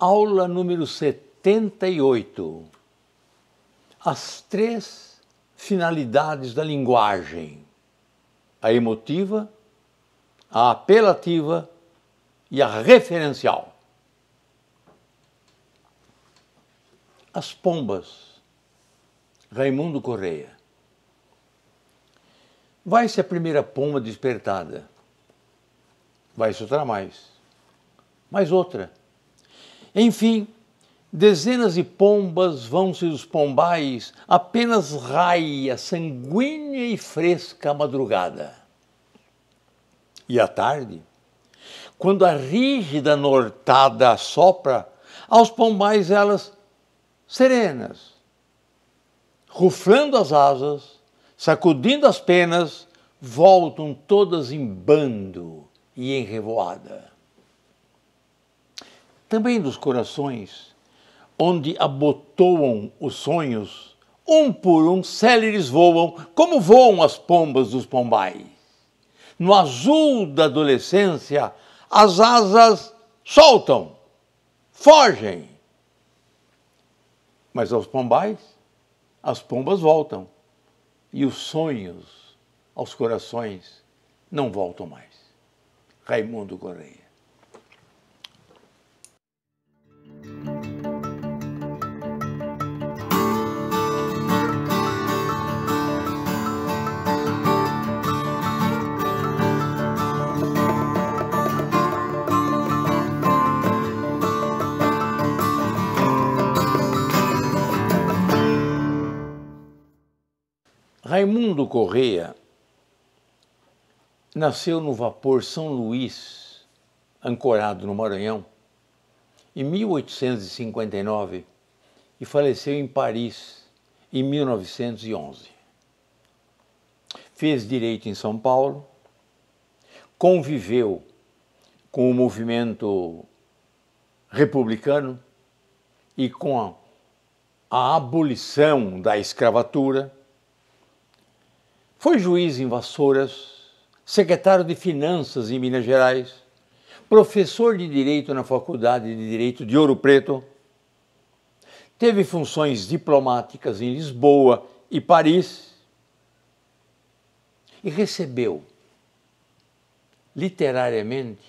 Aula número 78. As três finalidades da linguagem: a emotiva, a apelativa e a referencial. As pombas. Raimundo Correia. Vai-se a primeira pomba despertada. Vai-se outra mais outra. Enfim, dezenas de pombas vão-se dos pombais, apenas raia, sanguínea e fresca a madrugada. E à tarde, quando a rígida nortada sopra, aos pombais elas, serenas, ruflando as asas, sacudindo as penas, voltam todas em bando e em revoada. Também dos corações, onde abotoam os sonhos, um por um céleres voam, como voam as pombas dos pombais. No azul da adolescência, as asas soltam, fogem. Mas aos pombais, as pombas voltam, e os sonhos aos corações não voltam mais. Raimundo Correia. Raimundo Correia nasceu no vapor São Luís, ancorado no Maranhão, em 1859 e faleceu em Paris em 1911. Fez direito em São Paulo, conviveu com o movimento republicano e com a abolição da escravatura. Foi juiz em Vassouras, secretário de Finanças em Minas Gerais, professor de Direito na Faculdade de Direito de Ouro Preto, teve funções diplomáticas em Lisboa e Paris e recebeu, literariamente,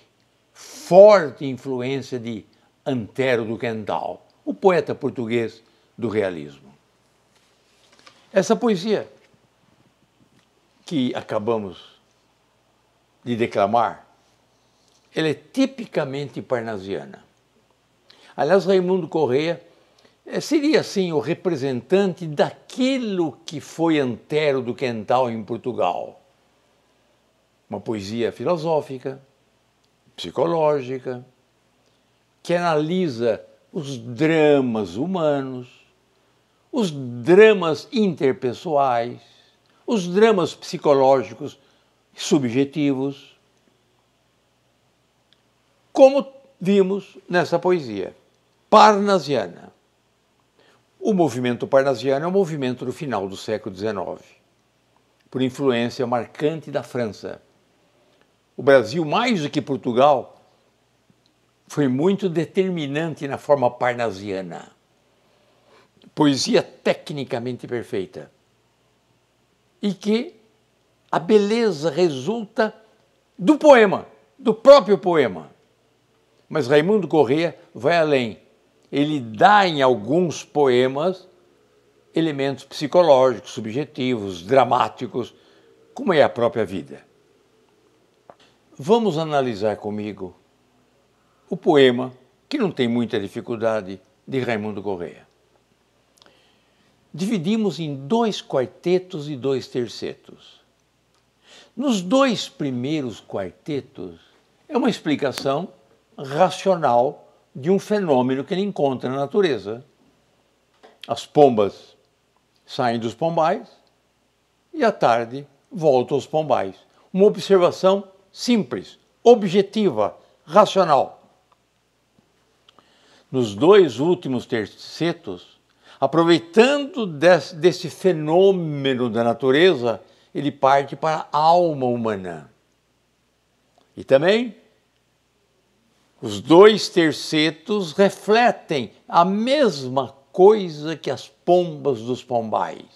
forte influência de Antero do Quental, o poeta português do realismo. Essa poesia que acabamos de declamar, ela é tipicamente parnasiana. Aliás, Raimundo Correia seria, assim, o representante daquilo que foi Antero do Quental em Portugal. Uma poesia filosófica, psicológica, que analisa os dramas humanos, os dramas interpessoais, os dramas psicológicos subjetivos, como vimos nessa poesia parnasiana. O movimento parnasiano é um movimento do final do século XIX, por influência marcante da França. O Brasil, mais do que Portugal, foi muito determinante na forma parnasiana. Poesia tecnicamente perfeita. E que a beleza resulta do poema, do próprio poema. Mas Raimundo Correia vai além. Ele dá em alguns poemas elementos psicológicos, subjetivos, dramáticos, como é a própria vida. Vamos analisar comigo o poema, que não tem muita dificuldade, de Raimundo Correia. Dividimos em 2 quartetos e 2 tercetos. Nos 2 primeiros quartetos, é uma explicação racional de um fenômeno que ele encontra na natureza. As pombas saem dos pombais e à tarde voltam aos pombais. Uma observação simples, objetiva, racional. Nos 2 últimos tercetos, aproveitando desse fenômeno da natureza, ele parte para a alma humana. E também Os dois tercetos refletem a mesma coisa que as pombas dos pombais.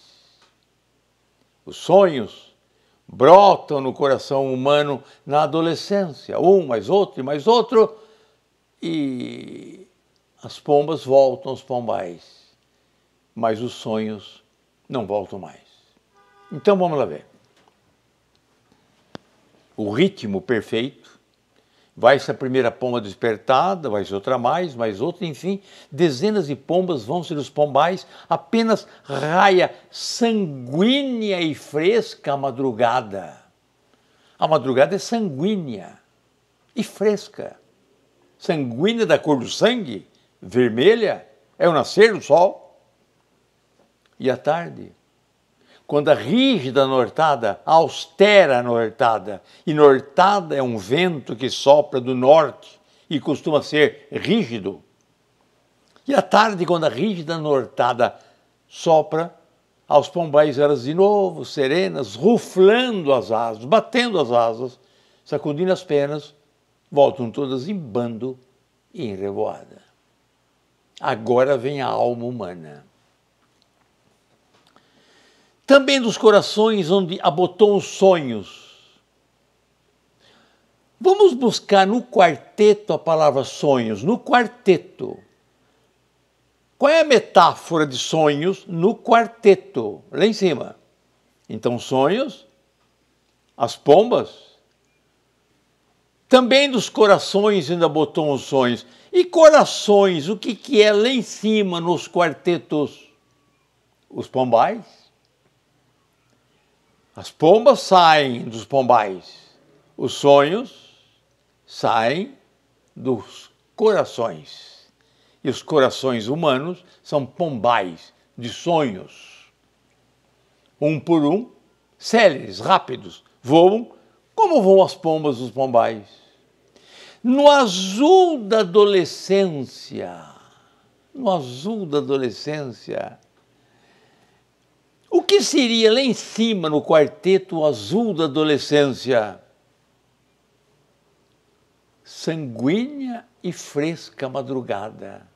Os sonhos brotam no coração humano na adolescência, um mais outro e mais outro, e as pombas voltam aos pombais, mas os sonhos não voltam mais. Então vamos lá ver. O ritmo perfeito, vai-se a primeira pomba despertada, vai-se outra mais outra, enfim, dezenas de pombas vão ser os pombais, apenas raia sanguínea e fresca a madrugada. A madrugada é sanguínea e fresca. Sanguínea da cor do sangue, vermelha, é o nascer do sol. E à tarde, quando a rígida nortada, a austera nortada, e nortada é um vento que sopra do norte e costuma ser rígido. E à tarde, quando a rígida nortada sopra, aos pombais elas de novo, serenas, ruflando as asas, batendo as asas, sacudindo as penas, voltam todas em bando e em revoada. Agora vem a alma humana. Também dos corações onde abotou os sonhos. Vamos buscar no quarteto a palavra sonhos, no quarteto. Qual é a metáfora de sonhos no quarteto? Lá em cima. Então, sonhos, as pombas. Também dos corações ainda botou os sonhos. E corações, o que é lá em cima nos quartetos? Os pombais. As pombas saem dos pombais, os sonhos saem dos corações. E os corações humanos são pombais de sonhos. Um por um, céleres, rápidos, voam como voam as pombas dos pombais. No azul da adolescência, o que seria lá em cima, no quarteto azul da adolescência? Sanguínea e fresca madrugada.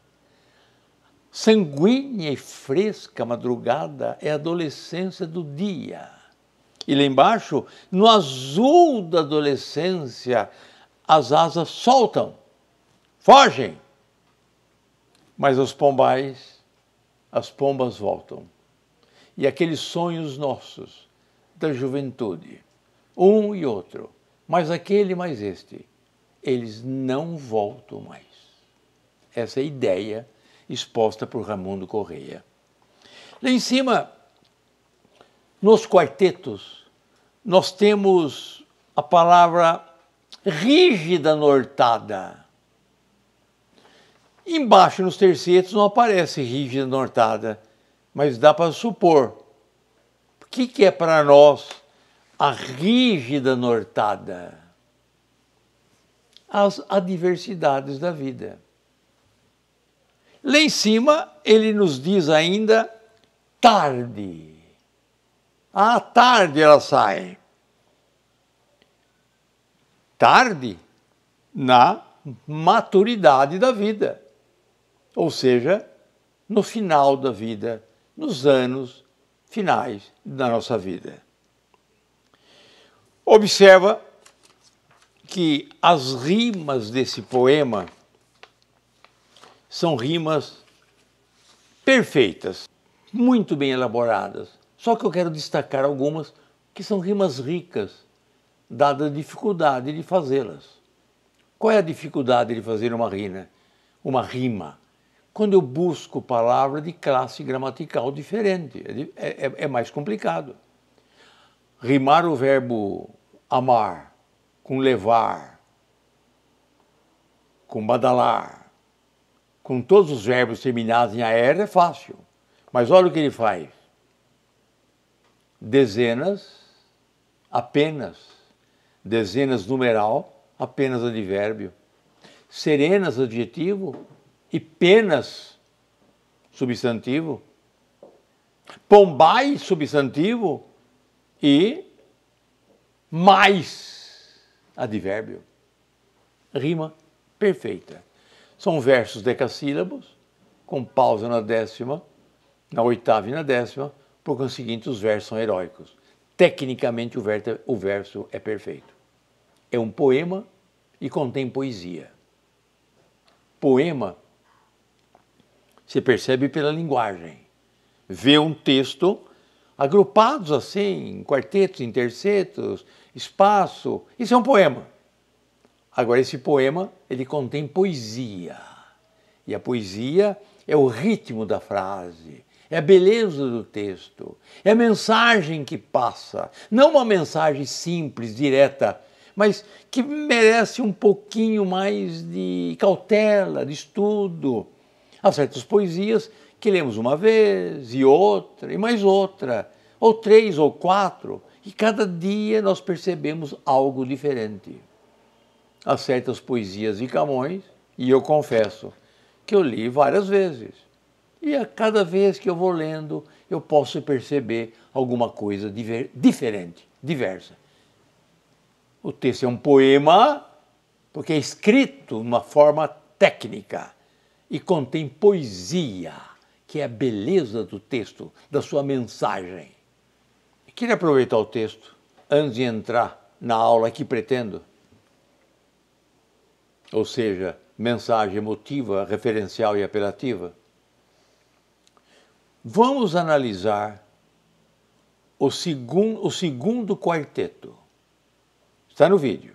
Sanguínea e fresca madrugada é a adolescência do dia. E lá embaixo, no azul da adolescência, as asas soltam, fogem. Mas os pombais, as pombas voltam. E aqueles sonhos nossos da juventude, um e outro, mais aquele, mais este, eles não voltam mais. Essa é a ideia exposta por Raimundo Correia. Lá em cima, nos quartetos, nós temos a palavra rígida nortada. Embaixo, nos tercetos, não aparece rígida nortada, mas dá para supor. O que é para nós a rígida nortada? As adversidades da vida. Lá em cima, ele nos diz ainda tarde. À tarde ela sai. Tarde na maturidade da vida. Ou seja, no final da vida, nos anos finais da nossa vida. Observa que as rimas desse poema são rimas perfeitas, muito bem elaboradas. Só que eu quero destacar algumas que são rimas ricas, dada a dificuldade de fazê-las. Qual é a dificuldade de fazer uma rima? Quando eu busco palavra de classe gramatical diferente, é mais complicado. Rimar o verbo amar com levar, com badalar, com todos os verbos terminados em AR é fácil. Mas olha o que ele faz. Dezenas, apenas. Dezenas, numeral, apenas advérbio. Serenas, adjetivo, e penas, substantivo. Pombais, substantivo, e mais, advérbio. Rima perfeita. São versos decassílabos, com pausa na décima, na oitava e na décima, por conseguinte os versos são heróicos. Tecnicamente o verso é perfeito. É um poema e contém poesia. Poema, você percebe pela linguagem. Vê um texto agrupados assim, em quartetos, em tercetos, espaço. Isso é um poema. Agora, esse poema, ele contém poesia. E a poesia é o ritmo da frase, é a beleza do texto, é a mensagem que passa. Não uma mensagem simples, direta, mas que merece um pouquinho mais de cautela, de estudo. Há certas poesias que lemos uma vez, e outra, e mais outra, ou 3 ou 4, e cada dia nós percebemos algo diferente. Há certas poesias de Camões, e eu confesso que eu li várias vezes. E a cada vez que eu vou lendo, eu posso perceber alguma coisa diferente, diversa. O texto é um poema, porque é escrito de uma forma técnica e contém poesia, que é a beleza do texto, da sua mensagem. Eu queria aproveitar o texto, antes de entrar na aula que pretendo, ou seja, mensagem emotiva, referencial e apelativa. Vamos analisar o segundo quarteto. Está no vídeo.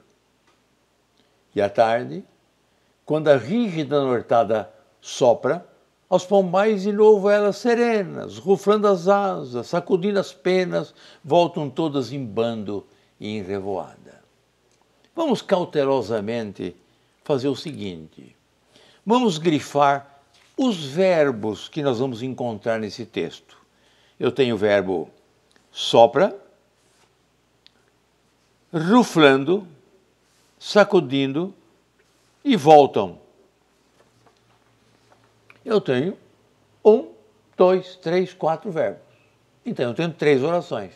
E à tarde, quando a rígida nortada sopra, aos pombais de novo elas serenas, ruflando as asas, sacudindo as penas, voltam todas em bando e em revoada. Vamos cautelosamente fazer o seguinte. Vamos grifar os verbos que nós vamos encontrar nesse texto. Eu tenho o verbo sopra, ruflando, sacudindo e voltam. Eu tenho 1, 2, 3, 4 verbos. Então, eu tenho 3 orações.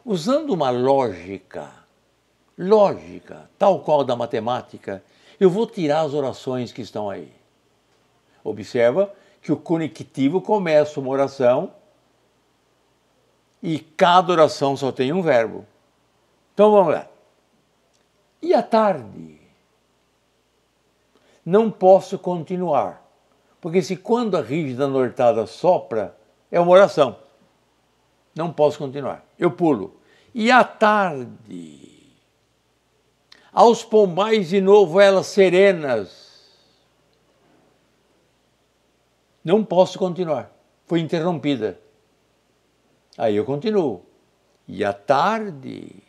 Usando uma lógica, tal qual da matemática, eu vou tirar as orações que estão aí. Observa que o conectivo começa uma oração e cada oração só tem um verbo. Então vamos lá. E à tarde? Não posso continuar, porque se quando a rígida nortada sopra, é uma oração. Não posso continuar. Eu pulo. E à tarde? Aos pombais de novo elas serenas. Não posso continuar. Foi interrompida. Aí eu continuo. E à tarde?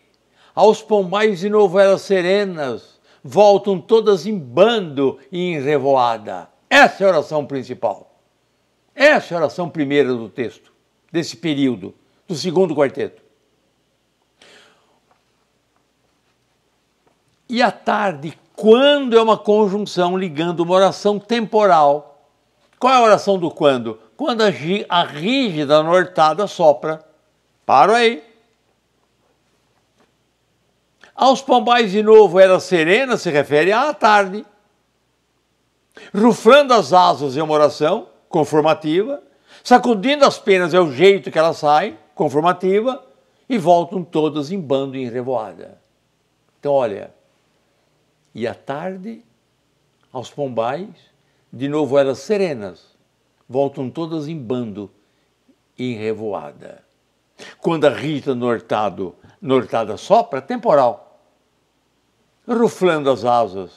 Aos pombais de novo elas serenas, voltam todas em bando e em revoada. Essa é a oração principal. Essa é a oração primeira do texto, desse período, do segundo quarteto. E à tarde, quando é uma conjunção ligando uma oração temporal. Qual é a oração do quando? Quando a rígida nortada sopra. Paro aí. Aos pombais de novo elas serenas se refere à tarde. Ruflando as asas é uma oração conformativa. Sacudindo as penas é o jeito que elas saem, conformativa. E voltam todas em bando e em revoada. Então olha, e à tarde, aos pombais, de novo elas serenas, voltam todas em bando e em revoada. Quando a rígida nortada sopra, temporal. Ruflando as asas,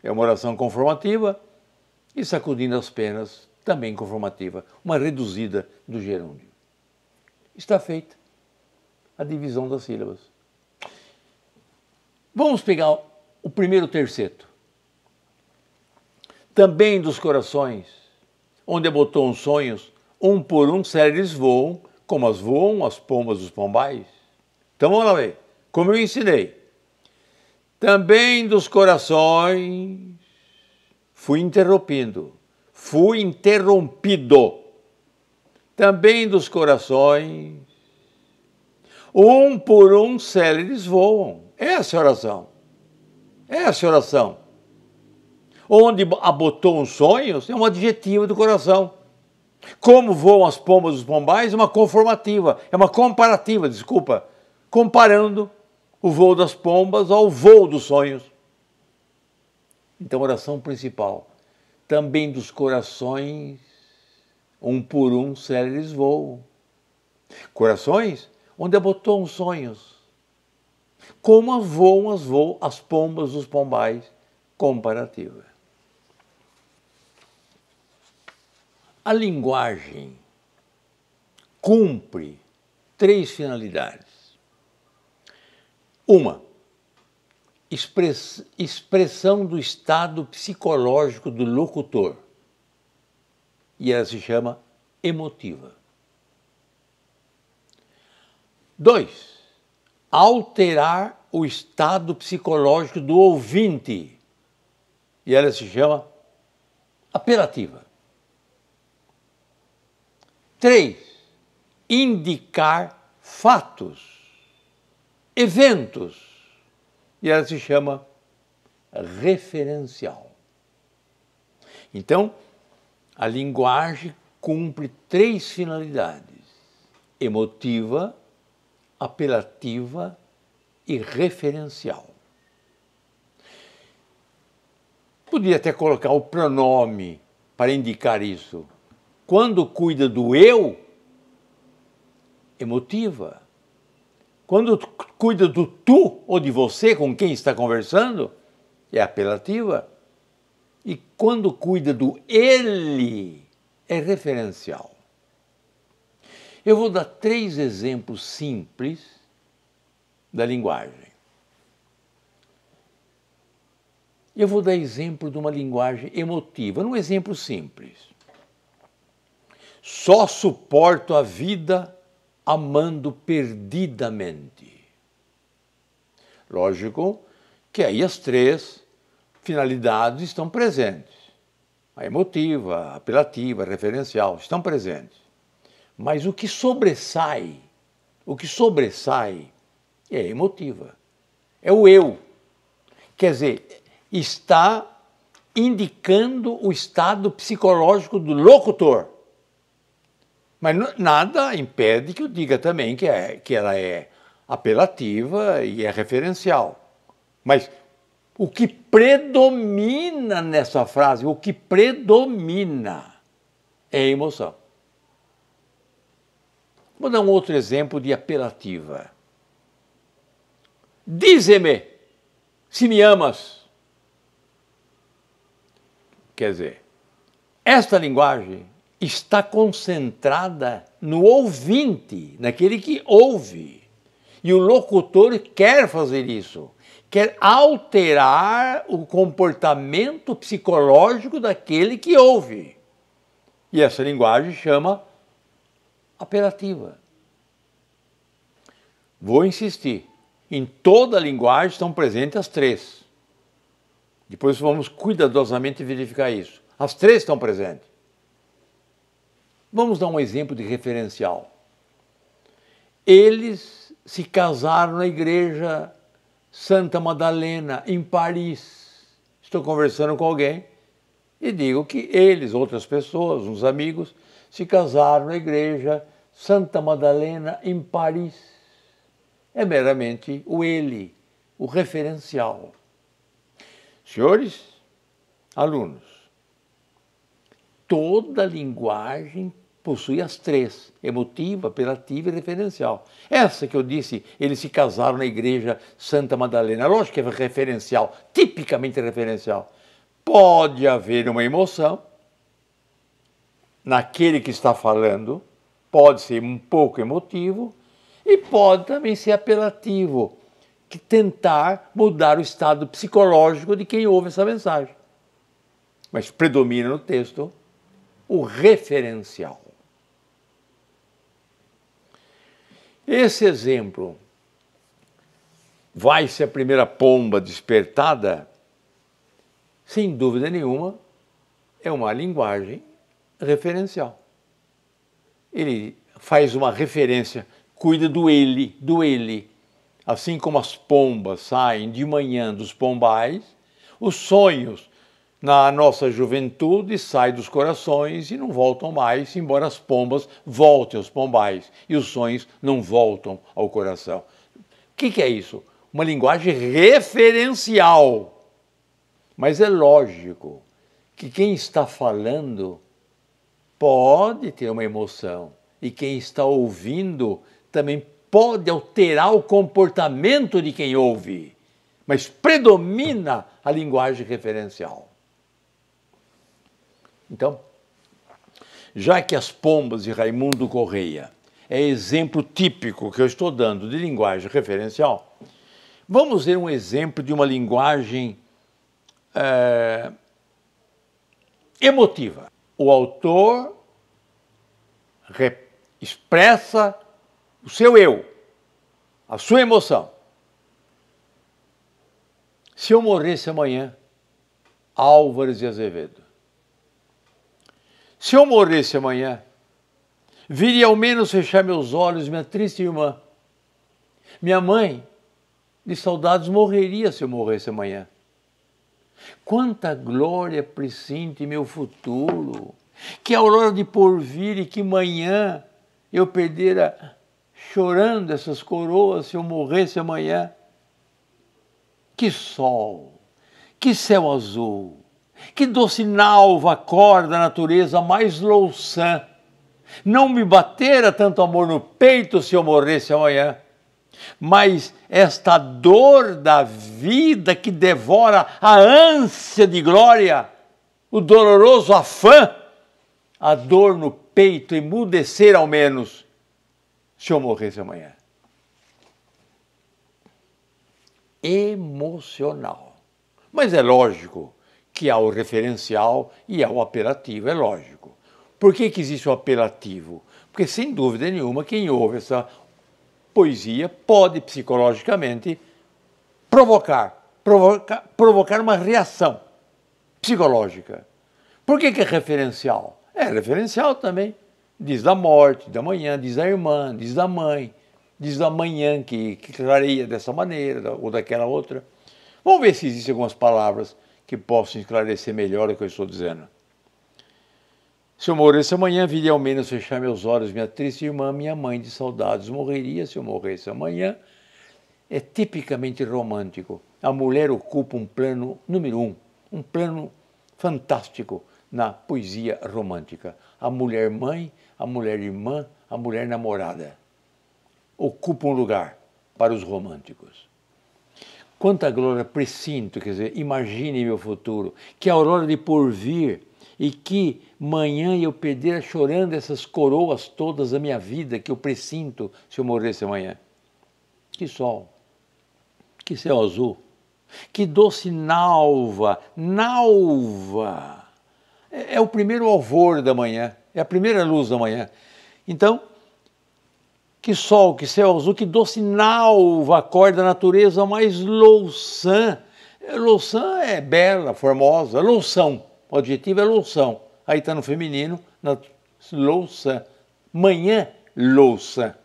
é uma oração conformativa, e sacudindo as penas, também conformativa, uma reduzida do gerúndio. Está feita a divisão das sílabas. Vamos pegar o primeiro terceto. Também dos corações, onde botou uns sonhos, um por um céleres voam, como as voam as pombas dos pombais. Então vamos lá ver, como eu ensinei. Também dos corações, fui interrompido. Também dos corações, um por um céleres voam. Essa é a oração. Essa é a oração. Onde abotou uns sonhos é um adjetivo do coração. Como voam as pombas dos pombais é uma conformativa, é uma comparativa, desculpa, comparando o voo das pombas ao voo dos sonhos. Então, oração principal. Também dos corações, um por um, céleres voam. Corações onde abotou uns sonhos. Como voam as pombas dos pombais, comparativa. A linguagem cumpre 3 finalidades. Uma, expressão do estado psicológico do locutor. E ela se chama emotiva. 2, alterar o estado psicológico do ouvinte. E ela se chama apelativa. 3, indicar fatos, eventos. E ela se chama referencial. Então, a linguagem cumpre 3 finalidades: emotiva, apelativa e referencial. Podia até colocar o pronome para indicar isso. Quando cuida do eu, emotiva. Quando cuida do tu ou de você com quem está conversando, é apelativa. E quando cuida do ele, é referencial. Eu vou dar 3 exemplos simples da linguagem. Eu vou dar exemplo de uma linguagem emotiva, num exemplo simples. Só suporto a vida amando perdidamente. Lógico que aí as 3 finalidades estão presentes. A emotiva, a apelativa, a referencial estão presentes. Mas o que sobressai é a emotiva. É o eu. Quer dizer, está indicando o estado psicológico do locutor. Mas nada impede que eu diga também que ela é apelativa e é referencial. Mas o que predomina nessa frase, o que predomina é a emoção. Vou dar um outro exemplo de apelativa. Dize-me se me amas. Quer dizer, esta linguagem está concentrada no ouvinte, naquele que ouve. E o locutor quer fazer isso, quer alterar o comportamento psicológico daquele que ouve. E essa linguagem chama apelativa. Vou insistir. Em toda a linguagem estão presentes as 3. Depois vamos cuidadosamente verificar isso. As 3 estão presentes. Vamos dar um exemplo de referencial. Eles se casaram na igreja Santa Madalena, em Paris. Estou conversando com alguém e digo que eles, outras pessoas, uns amigos, se casaram na igreja Santa Madalena, em Paris. É meramente o ele, o referencial. Senhores, alunos, toda linguagem possui as 3, emotiva, apelativa e referencial. Essa que eu disse, eles se casaram na igreja Santa Madalena, lógico que é referencial, tipicamente referencial. Pode haver uma emoção naquele que está falando, pode ser um pouco emotivo e pode também ser apelativo, que tentar mudar o estado psicológico de quem ouve essa mensagem. Mas predomina no texto o referencial. Esse exemplo, vai ser a primeira pomba despertada, sem dúvida nenhuma, é uma linguagem referencial. Ele faz uma referência, cuida do ele. Assim como as pombas saem de manhã dos pombais, os sonhos na nossa juventude sai dos corações e não voltam mais, embora as pombas voltem aos pombais e os sonhos não voltam ao coração. O que é isso? Uma linguagem referencial. Mas é lógico que quem está falando pode ter uma emoção e quem está ouvindo também pode alterar o comportamento de quem ouve, mas predomina a linguagem referencial. Então, já que as pombas de Raimundo Correia é exemplo típico que eu estou dando de linguagem referencial, vamos ver um exemplo de uma linguagem emotiva. O autor expressa o seu eu, a sua emoção. Se eu morresse amanhã, Álvares de Azevedo. Se eu morresse amanhã, viria ao menos fechar meus olhos minha triste irmã. Minha mãe, de saudades, morreria se eu morresse amanhã. Quanta glória presente meu futuro, que aurora de porvir e que manhã eu perdera chorando essas coroas se eu morresse amanhã. Que sol, que céu azul, que doce nalva acorda a natureza mais louçã. Não me batera tanto amor no peito se eu morresse amanhã. Mas esta dor da vida que devora a ânsia de glória, o doloroso afã, a dor no peito emudecer ao menos se eu morresse amanhã. Emocional. Mas é lógico que há o referencial e há o apelativo, é lógico. Por que existe o apelativo? Porque, sem dúvida nenhuma, quem ouve essa poesia pode psicologicamente provocar uma reação psicológica. Por que é referencial? É referencial também. Diz da morte, da manhã, diz da irmã, diz da mãe, diz da manhã que clareia dessa maneira ou daquela outra. Vamos ver se existem algumas palavras que possam esclarecer melhor o que eu estou dizendo. Se eu morresse amanhã, viria ao menos fechar meus olhos, minha triste irmã, minha mãe de saudades, morreria se eu morresse amanhã. É tipicamente romântico. A mulher ocupa um plano número um plano fantástico na poesia romântica. A mulher mãe, a mulher irmã, a mulher namorada ocupa um lugar para os românticos. Quanta glória presinto, quer dizer, imagine meu futuro, que a aurora de porvir e que manhã eu perdera chorando essas coroas todas da minha vida que eu presinto se eu morresse amanhã. Que sol, que céu azul, que doce nalva, é o primeiro alvor da manhã, é a primeira luz da manhã. Então, que sol, que céu azul, que doce nalva acorda a natureza mais louçã. Louçã é bela, formosa, loução. O adjetivo é loução. Aí está no feminino, na louça. Manhã, louça.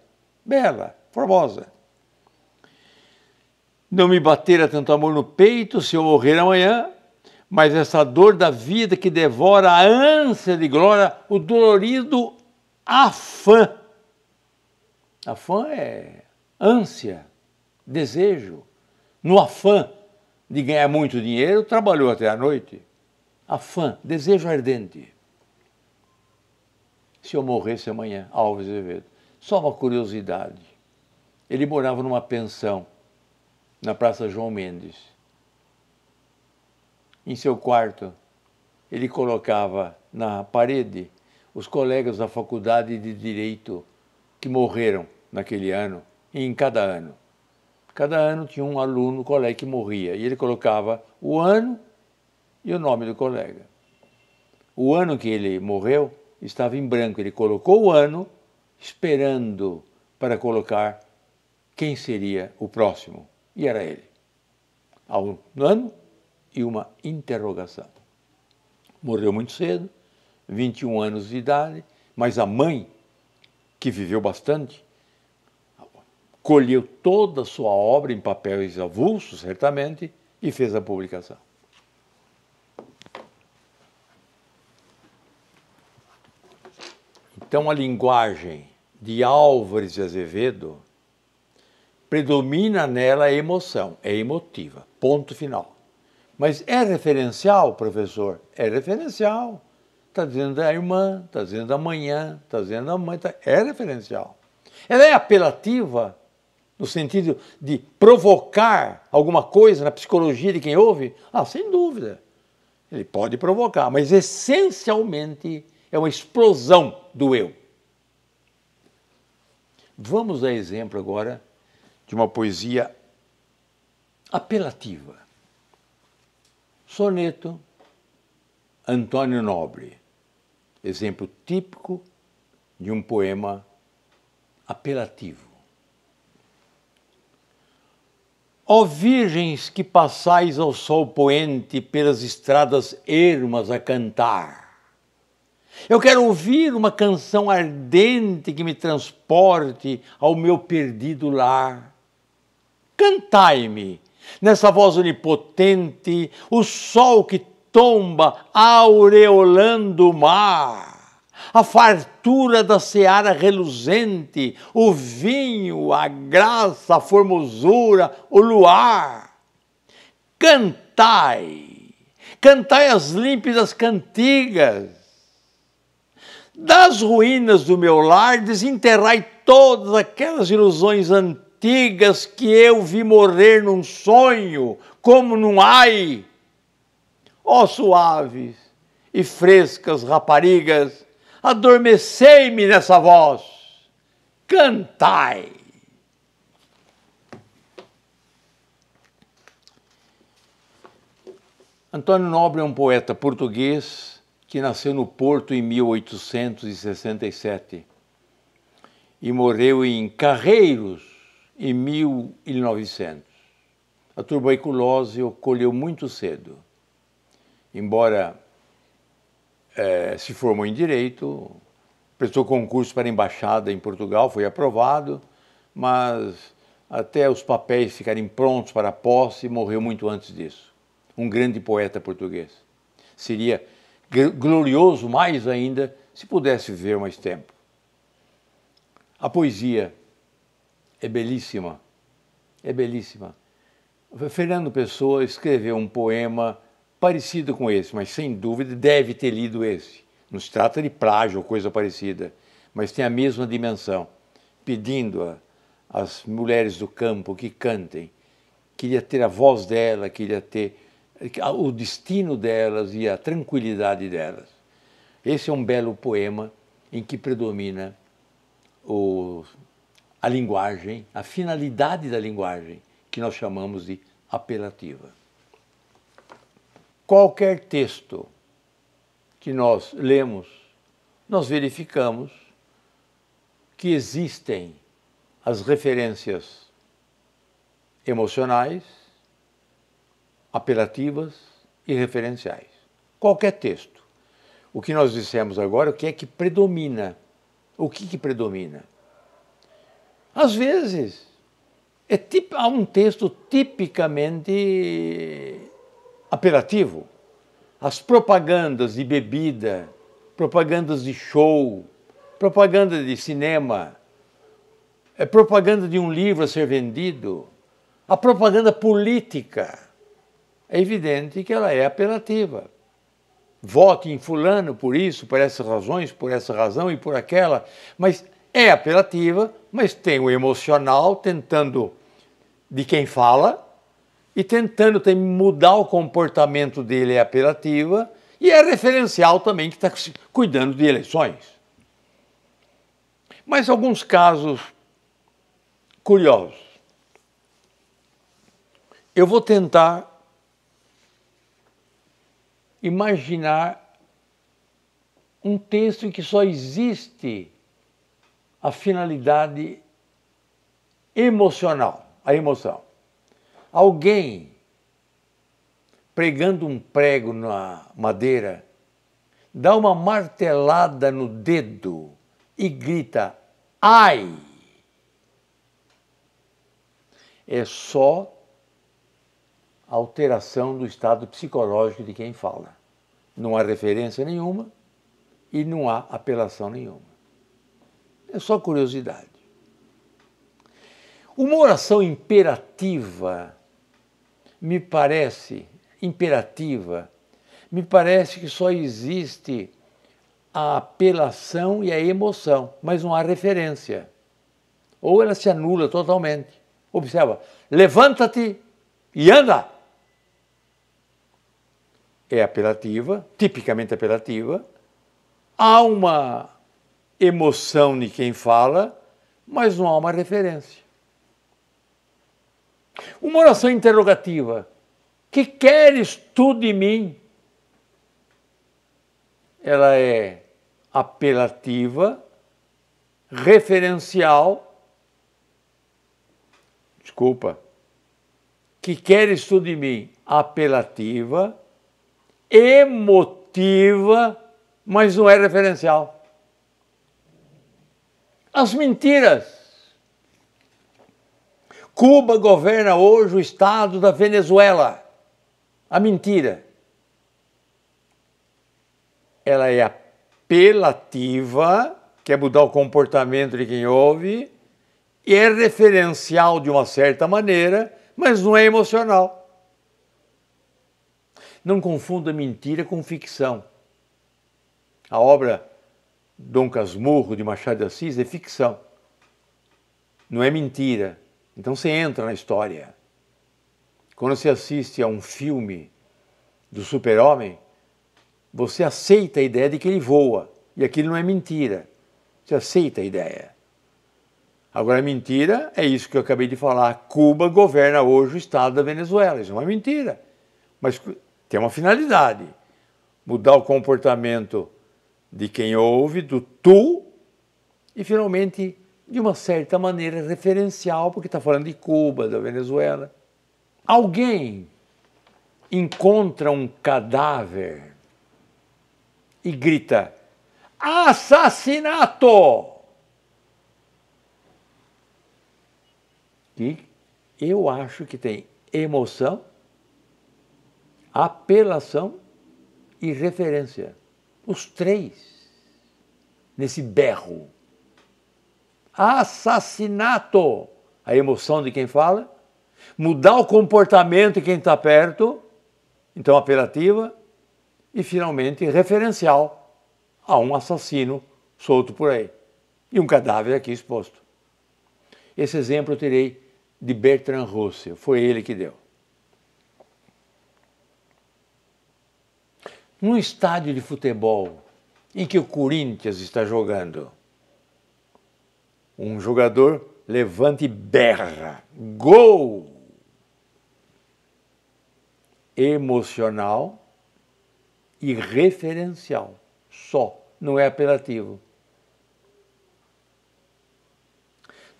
Bela, formosa. Não me batera tanto amor no peito se eu morrer amanhã, mas essa dor da vida que devora a ânsia de glória, o dolorido afã. Afã é ânsia, desejo. No afã de ganhar muito dinheiro, trabalhou até a noite. Afã, desejo ardente. Se eu morresse amanhã, Álvares de Azevedo. Só uma curiosidade. Ele morava numa pensão na Praça João Mendes. Em seu quarto, ele colocava na parede os colegas da Faculdade de Direito que morreram naquele ano, e em cada ano. Cada ano tinha um aluno, colega que morria, e ele colocava o ano e o nome do colega. O ano que ele morreu estava em branco, ele colocou o ano esperando para colocar quem seria o próximo, e era ele. Há um ano e uma interrogação. Morreu muito cedo, 21 anos de idade, mas a mãe, que viveu bastante, colheu toda a sua obra em papéis avulsos, certamente, e fez a publicação. Então, a linguagem de Álvares de Azevedo predomina nela a emoção, é emotiva, ponto final. Mas é referencial, professor? É referencial. Está dizendo da irmã, está dizendo da manhã, está dizendo da mãe, é referencial. Ela é apelativa no sentido de provocar alguma coisa na psicologia de quem ouve? Ah, sem dúvida. Ele pode provocar, mas essencialmente é uma explosão do eu. Vamos dar exemplo agora de uma poesia apelativa. Soneto, Antônio Nobre. Exemplo típico de um poema apelativo. Ó virgens que passais ao sol poente pelas estradas ermas a cantar, eu quero ouvir uma canção ardente que me transporte ao meu perdido lar. Cantai-me, nessa voz onipotente, o sol que tomba aureolando o mar, a fartura da seara reluzente, o vinho, a graça, a formosura, o luar. Cantai, cantai as límpidas cantigas. Das ruínas do meu lar, desenterrai todas aquelas ilusões antigas que eu vi morrer num sonho, como num ai. Ó suaves e frescas raparigas, adormecei-me nessa voz, cantai. Antônio Nobre é um poeta português que nasceu no Porto em 1867 e morreu em Carreiros em 1900. A tuberculose o colheu muito cedo. Embora se formou em Direito, prestou concurso para a embaixada em Portugal, foi aprovado, mas até os papéis ficarem prontos para a posse, morreu muito antes disso. Um grande poeta português. Seria glorioso mais ainda se pudesse viver mais tempo. A poesia é belíssima, é belíssima. Fernando Pessoa escreveu um poema parecido com esse, mas sem dúvida deve ter lido esse. Não se trata de plágio ou coisa parecida, mas tem a mesma dimensão, pedindo às mulheres do campo que cantem. Queria ter a voz dela, queria ter o destino delas e a tranquilidade delas. Esse é um belo poema em que predomina a linguagem, a finalidade da linguagem, que nós chamamos de apelativa. Qualquer texto que nós lemos, nós verificamos que existem as referências emocionais, apelativas e referenciais. Qualquer texto. O que nós dissemos agora, o que é que predomina? O que predomina? Às vezes, há um texto tipicamente apelativo. As propagandas de bebida, propagandas de show, propaganda de cinema, propaganda de um livro a ser vendido, a propaganda política. É evidente que ela é apelativa. Vote em fulano por isso, por essas razões, por essa razão e por aquela, mas é apelativa, mas tem o emocional tentando de quem fala e tentando também mudar o comportamento dele, é apelativa, e é referencial também que está cuidando de eleições. Mas alguns casos curiosos. Eu vou tentar imaginar um texto em que só existe a finalidade emocional, a emoção. Alguém pregando um prego na madeira, dá uma martelada no dedo e grita, ai! É só a alteração do estado psicológico de quem fala. Não há referência nenhuma e não há apelação nenhuma. É só curiosidade. Uma oração imperativa, me parece que só existe a apelação e a emoção, mas não há referência. Ou ela se anula totalmente. Observa, levanta-te e anda. É apelativa, tipicamente apelativa. Há uma emoção de quem fala, mas não há uma referência. Uma oração interrogativa. Que queres tu de mim? Ela é apelativa, referencial. Que queres tu de mim? Apelativa, emotiva, mas não é referencial. As mentiras. Cuba governa hoje o estado da Venezuela. A mentira. Ela é apelativa, quer mudar o comportamento de quem ouve, e é referencial de uma certa maneira, mas não é emocional. Não confunda mentira com ficção. A obra Dom Casmurro, de Machado de Assis, é ficção. Não é mentira. Então você entra na história. Quando você assiste a um filme do Super-Homem, você aceita a ideia de que ele voa. E aquilo não é mentira. Você aceita a ideia. Agora, mentira é isso que eu acabei de falar. Cuba governa hoje o estado da Venezuela. Isso é uma mentira. Mas tem uma finalidade. Mudar o comportamento de quem ouve, do tu, e finalmente, de uma certa maneira, referencial, porque está falando de Cuba, da Venezuela. Alguém encontra um cadáver e grita: assassinato! E eu acho que tem emoção, apelação e referência. Os três, nesse berro. Assassinato! A emoção de quem fala, mudar o comportamento de quem está perto, então apelativa, e finalmente referencial a um assassino solto por aí. E um cadáver aqui exposto. Esse exemplo eu tirei de Bertrand Russell, foi ele que deu. Num estádio de futebol em que o Corinthians está jogando, um jogador levanta e berra: gol! Emocional e referencial, só, não é apelativo.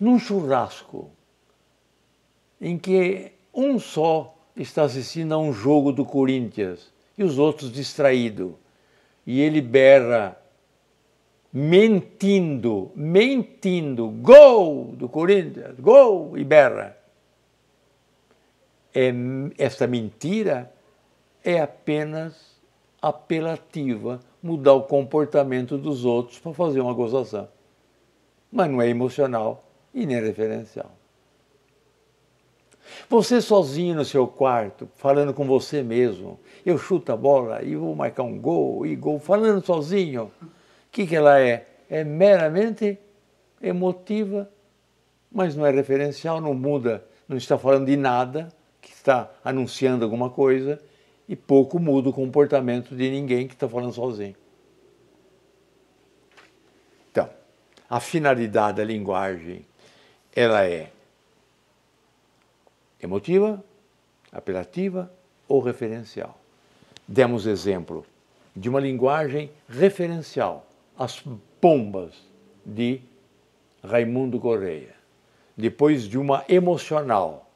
Num churrasco em que um só está assistindo a um jogo do Corinthians e os outros distraídos, e ele berra, mentindo, gol do Corinthians, gol, e berra. Essa mentira é apenas apelativa, mudar o comportamento dos outros para fazer uma gozação. Mas não é emocional e nem referencial. Você sozinho no seu quarto, falando com você mesmo, eu chuto a bola e vou marcar um gol, e gol, falando sozinho. O que ela é? É meramente emotiva, mas não é referencial, não muda, não está falando de nada, que está anunciando alguma coisa, e pouco muda o comportamento de ninguém que está falando sozinho. Então, a finalidade da linguagem, ela é emotiva, apelativa ou referencial. Demos exemplo de uma linguagem referencial, as pombas de Raimundo Correia. Depois de uma emocional,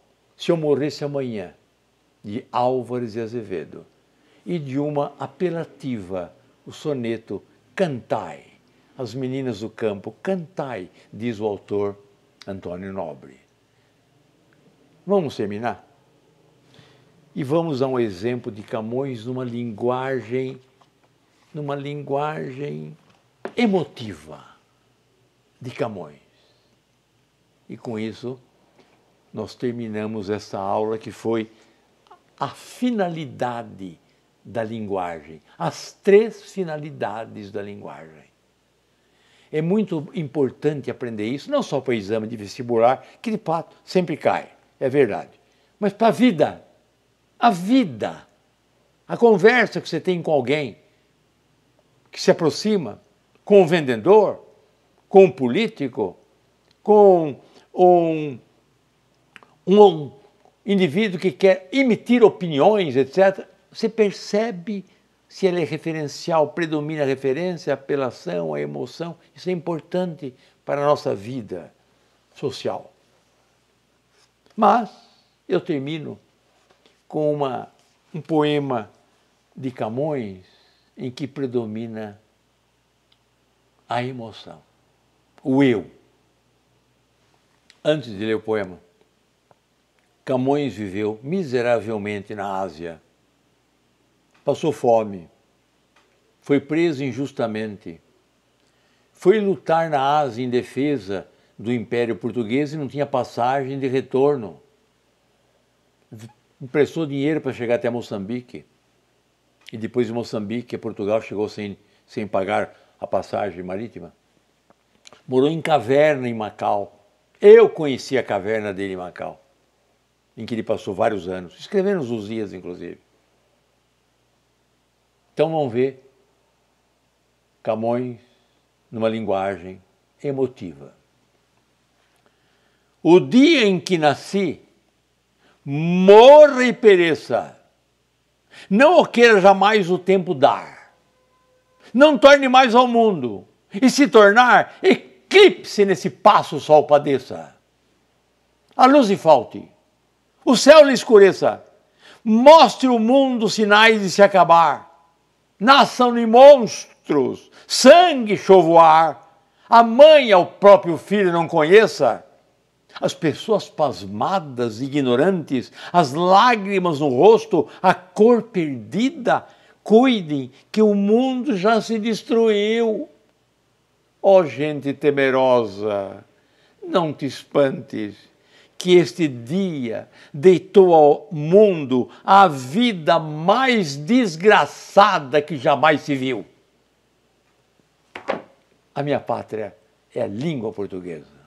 Se eu morresse amanhã, de Álvares de Azevedo. E de uma apelativa, o soneto Cantai, as meninas do campo, cantai, diz o autor Antônio Nobre. Vamos terminar? E vamos dar um exemplo de Camões numa linguagem emotiva. de Camões. E com isso, nós terminamos essa aula que foi a finalidade da linguagem, as 3 finalidades da linguagem. É muito importante aprender isso, não só para o exame de vestibular, que de fato sempre cai, é verdade, mas para a vida. A vida, a conversa que você tem com alguém que se aproxima, com o vendedor, com o político, com um indivíduo que quer emitir opiniões, etc., você percebe se ele é referencial, predomina a referência, a apelação, a emoção. Isso é importante para a nossa vida social. Mas eu termino com um poema de Camões em que predomina a emoção, o eu. Antes de ler o poema, Camões viveu miseravelmente na Ásia. Passou fome, foi preso injustamente, foi lutar na Ásia em defesa do Império Português e não tinha passagem de retorno. Emprestou dinheiro para chegar até Moçambique. E depois de Moçambique, Portugal chegou sem pagar a passagem marítima. Morou em caverna em Macau. Eu conheci a caverna dele em Macau, em que ele passou vários anos, escrevendo os Lusíadas, inclusive. Então vamos ver Camões numa linguagem emotiva. O dia em que nasci, morra e pereça. Não o queira jamais o tempo dar. Não torne mais ao mundo. E se tornar, eclipse nesse passo o sol padeça. A luz lhe falte. O céu lhe escureça. Mostre o mundo sinais de se acabar. Nasçam-lhe monstros, sangue chovoar. A mãe ao próprio filho não conheça. As pessoas pasmadas, ignorantes, as lágrimas no rosto, a cor perdida, cuidem que o mundo já se destruiu. Ó gente temerosa, não te espantes, que este dia deitou ao mundo a vida mais desgraçada que jamais se viu. A minha pátria é a língua portuguesa.